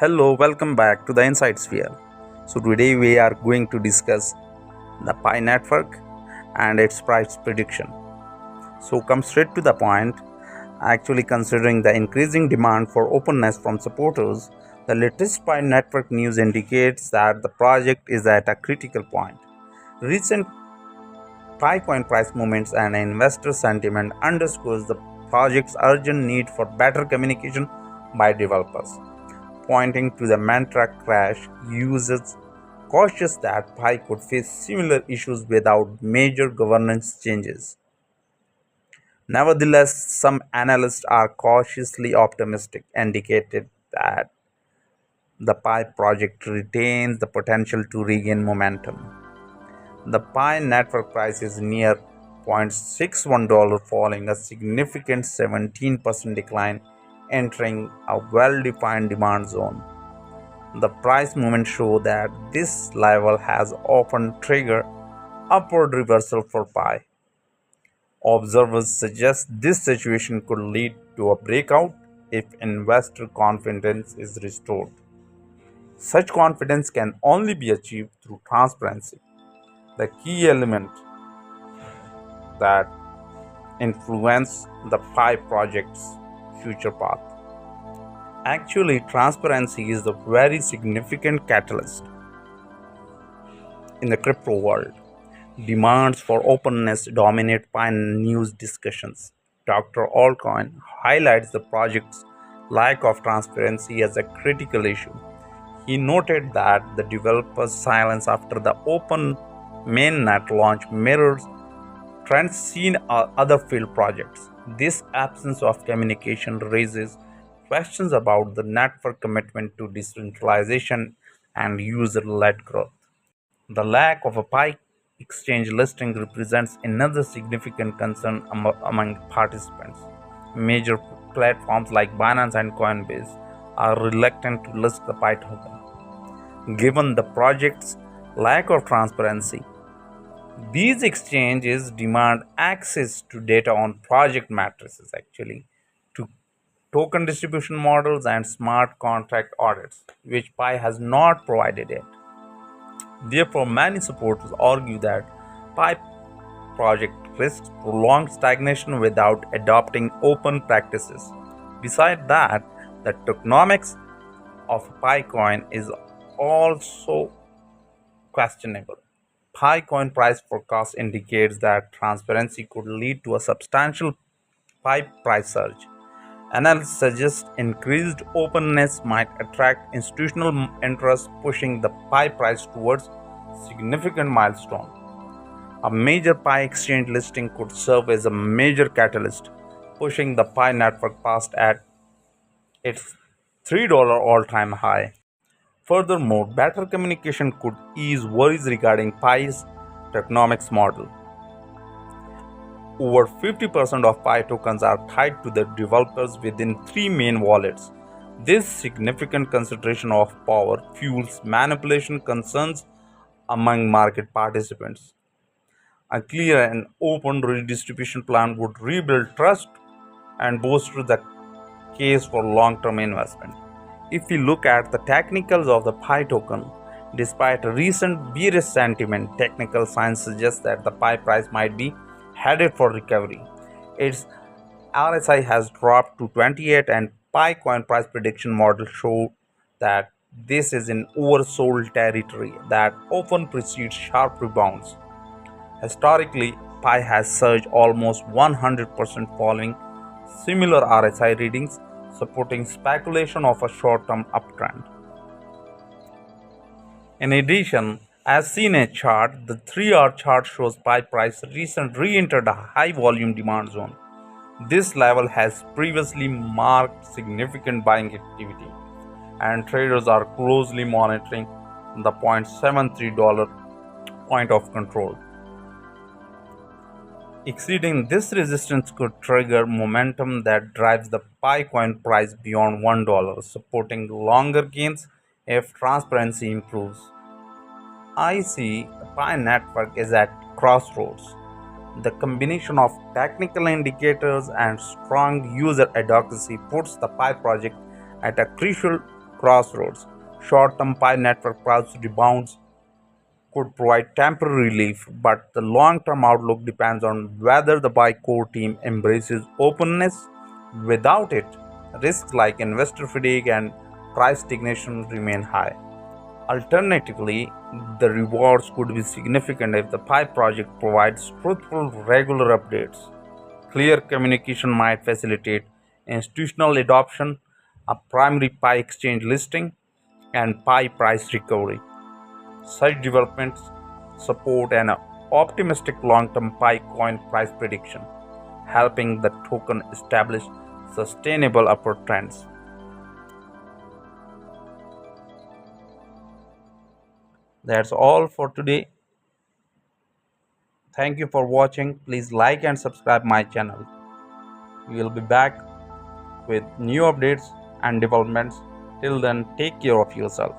Hello, welcome back to the Insight Sphere. So, today we are going to discuss the Pi network and its price prediction. So, come straight to the point. Actually, considering the increasing demand for openness from supporters, the latest Pi network news indicates that the project is at a critical point. Recent Pi coin price movements and investor sentiment underscores the project's urgent need for better communication by developers. Pointing to the mantra crash, users cautious that Pi could face similar issues without major governance changes. Nevertheless, some analysts are cautiously optimistic, indicated that the Pi project retains the potential to regain momentum. The Pi network price is near $0.61, falling a significant 17% decline, entering a well-defined demand zone. The price movements show that this level has often triggered upward reversal for Pi. Observers suggest this situation could lead to a breakout if investor confidence is restored. Such confidence can only be achieved through transparency, the key element that influence the Pi project's future path. Actually, transparency is a very significant catalyst in the crypto world. Demands for openness dominate Pi news discussions. Dr. Allcoin highlights the project's lack of transparency as a critical issue. He noted that the developer's silence after the open mainnet launch mirrors trends seen on other field projects. This absence of communication raises questions about the network commitment to decentralization and user-led growth. The lack of a Pi exchange listing represents another significant concern among participants. Major platforms like Binance and Coinbase are reluctant to list the Pi token. Given the project's lack of transparency, these exchanges demand access to data on project matrices, to token distribution models and smart contract audits, which Pi has not provided yet. Therefore, many supporters argue that Pi project risks prolonged stagnation without adopting open practices. Besides that, the tokenomics of Pi coin is also questionable. Pi coin price forecast indicates that transparency could lead to a substantial Pi price surge. Analysts suggest increased openness might attract institutional interest, pushing the Pi price towards significant milestone. A major Pi exchange listing could serve as a major catalyst, pushing the Pi network past at its $3 all-time high. Furthermore, better communication could ease worries regarding Pi's tokenomics model. Over 50% of Pi tokens are tied to the developers within three main wallets. This significant concentration of power fuels manipulation concerns among market participants. A clear and open redistribution plan would rebuild trust and bolster the case for long-term investment. If we look at the technicals of the Pi token, despite recent bearish sentiment, technical signs suggest that the Pi price might be headed for recovery. Its RSI has dropped to 28 and Pi coin price prediction model show that this is in oversold territory that often precedes sharp rebounds. Historically, Pi has surged almost 100% following similar RSI readings, supporting speculation of a short-term uptrend. In addition, as seen in a chart, the 3-hour chart shows Pi price recently re-entered a high-volume demand zone. This level has previously marked significant buying activity, and traders are closely monitoring the $0.73 point of control. Exceeding this resistance could trigger momentum that drives the Pi coin price beyond $1, supporting longer gains if transparency improves. I see the Pi network is at crossroads. The combination of technical indicators and strong user advocacy puts the Pi project at a crucial crossroads. Short-term Pi network price rebounds could provide temporary relief, but the long-term outlook depends on whether the Pi core team embraces openness. Without it, risks like investor fatigue and price stagnation remain high. Alternatively, the rewards could be significant if the Pi project provides truthful, regular updates. Clear communication might facilitate institutional adoption, a primary Pi exchange listing, and Pi price recovery. Such developments support an optimistic long-term Pi coin price prediction, helping the token establish sustainable upward trends. That's all for today. Thank you for watching. Please like and subscribe my channel. We will be back with new updates and developments. Till then, take care of yourself.